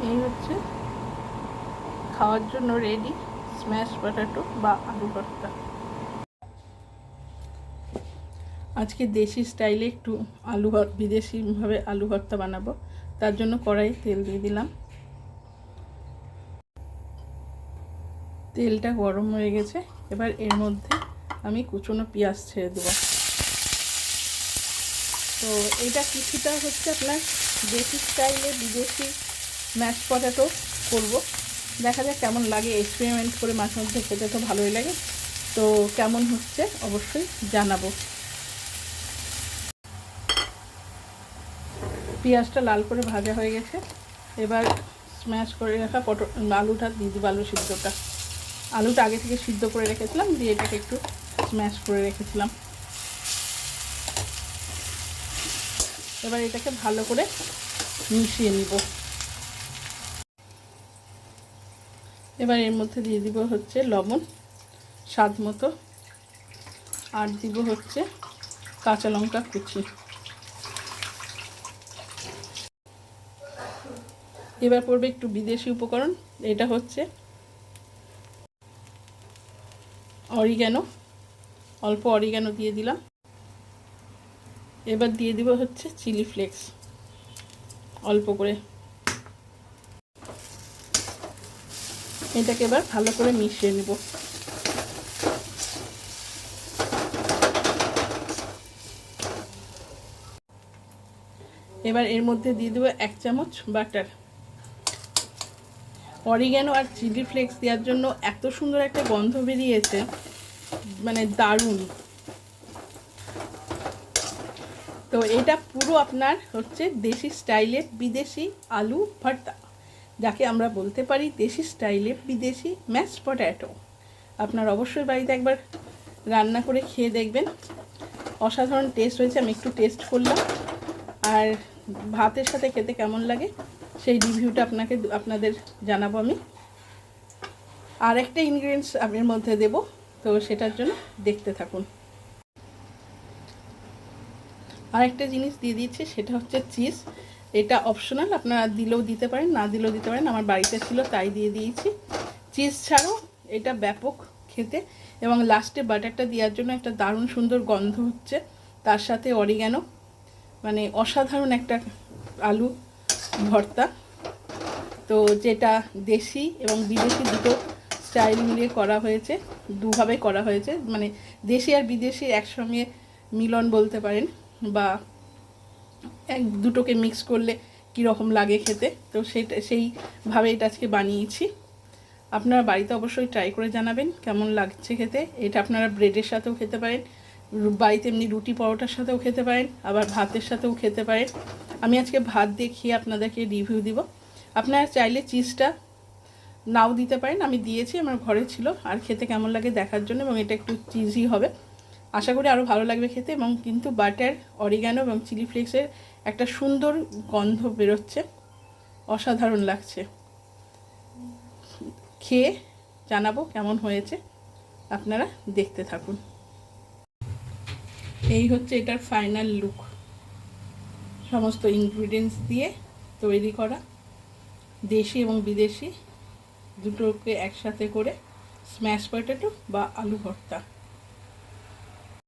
এই হচ্ছে খাওয়ার জন্য রেডি স্ম্যাশ পটেটো বা আলু ভর্তা। আজকে দেশি স্টাইলে একটু বিদেশিভাবে আলু ভর্তা বানাবো। তার জন্য কড়াইয়ে তেল দিয়ে দিলাম। তেলটা গরম হয়ে গেছে। এবার এর মধ্যে আমি কুচনো পেঁয়াজ ছেড়ে দেবো। তো এটা কিছুটা হচ্ছে আপনার দেশি স্টাইলে বিদেশি ম্যাশ পটেটো করব। দেখা যাক কেমন লাগে, এক্সপেরিমেন্ট করে মাঝে মধ্যে খেতে তো ভালোই লাগে। তো কেমন হচ্ছে অবশ্যই জানাবো। পেঁয়াজটা লাল করে ভাজা হয়ে গেছে। এবার স্ম্যাশ করে রাখা আলুটা দিয়ে দিব। আলুটা আগে থেকে সিদ্ধ করে রেখেছিলাম, দিয়ে এটাকে একটু স্ম্যাশ করে রেখেছিলাম। এবার এটাকে ভালো করে মিশিয়ে নিব। এবার এর মধ্যে দিয়ে দিব হচ্ছে লবণ স্বাদ মতো, আর দিব হচ্ছে কাঁচা লঙ্কা কুচি। এবার পড়বে একটু বিদেশি উপকরণ, এটা হচ্ছে অরিগ্যানো, অল্প অরিগ্যানো দিয়ে দিলাম। এবার দিয়ে দিব হচ্ছে চিলি ফ্লেক্স অল্প করে। এটাকে এবার ভালো করে মিশিয়ে নেব। এবার এর মধ্যে দিয়ে দেবো 1 চামচ বাটার। অরিগ্যানো আর চিলি ফ্লেক্স দেওয়ার জন্য এত সুন্দর একটা গন্ধ বেরিয়েছে, মানে দারুণ। তো এটা পুরো আপনার হচ্ছে দেশি স্টাইলের বিদেশি আলু ভর্তা, যাকে আমরা বলতে পারি দেশি স্টাইলের বিদেশি ম্যাশ পটেটো। আপনার অবশ্যই বাড়িতে একবার রান্না করে খেয়ে দেখবেন, অসাধারণ টেস্ট হয়েছে। আমি একটু টেস্ট করলাম, আর ভাতের সাথে খেতে কেমন লাগে সেই রিভিউটা আপনাদের জানাবো আমি। আর একটা ইনগ্রিডিয়েন্টস এর মধ্যে দেব, তো সেটার জন্য দেখতে থাকুন। আরেকটা জিনিস দিয়ে দিচ্ছি, সেটা হচ্ছে চিজ। এটা অপশনাল, আপনারা দিলেও দিতে পারেন, না দিলেও দিতে পারেন। আমার বাড়িতে ছিল তাই দিয়ে দিয়েছি। চিজ ছাড়াও এটা ব্যাপক খেতে, এবং লাস্টে বাটারটা দেওয়ার জন্য একটা দারুণ সুন্দর গন্ধ হচ্ছে। তার সাথে অরিগ্যানো, মানে অসাধারণ একটা আলু ভর্তা। তো যেটা দেশি এবং বিদেশি দুটো স্টাইল মিলিয়ে করা হয়েছে, দুভাবে করা হয়েছে, মানে দেশি আর বিদেশি একসঙ্গে মিলন বলতে পারেন, বা দুটোকে মিক্স করলে কীরকম লাগে খেতে। তো সেইভাবে এটা আজকে বানিয়েছি। আপনারা বাড়িতে অবশ্যই ট্রাই করে জানাবেন কেমন লাগছে খেতে। এটা আপনারা ব্রেডের সাথেও খেতে পারেন, বাড়িতে এমনি রুটি পরোটার সাথেও খেতে পারেন, আবার ভাতের সাথেও খেতে পারেন। আমি আজকে ভাত দিয়ে খেয়ে আপনাদেরকে রিভিউ দিব। আপনারা চাইলে চিজটা নাও দিতে পারেন, আমি দিয়েছি, আমার ঘরে ছিল, আর খেতে কেমন লাগে দেখার জন্য। এবং এটা একটু চিজি হবে, আশা করি আরও ভালো লাগবে খেতে। এবং কিন্তু বাটার, অরিগ্যানো এবং চিলি ফ্লেক্সের একটা সুন্দর গন্ধ বেরোচ্ছে, অসাধারণ লাগছে। খেয়ে জানাবো কেমন হয়েছে, আপনারা দেখতে থাকুন। এই হচ্ছে এটার ফাইনাল লুক, সমস্ত ইনগ্রিডিয়েন্টস দিয়ে তৈরি করা দেশি এবং বিদেশি দুটোকে একসাথে করে স্ম্যাশ পটেটো বা আলু ভর্তা।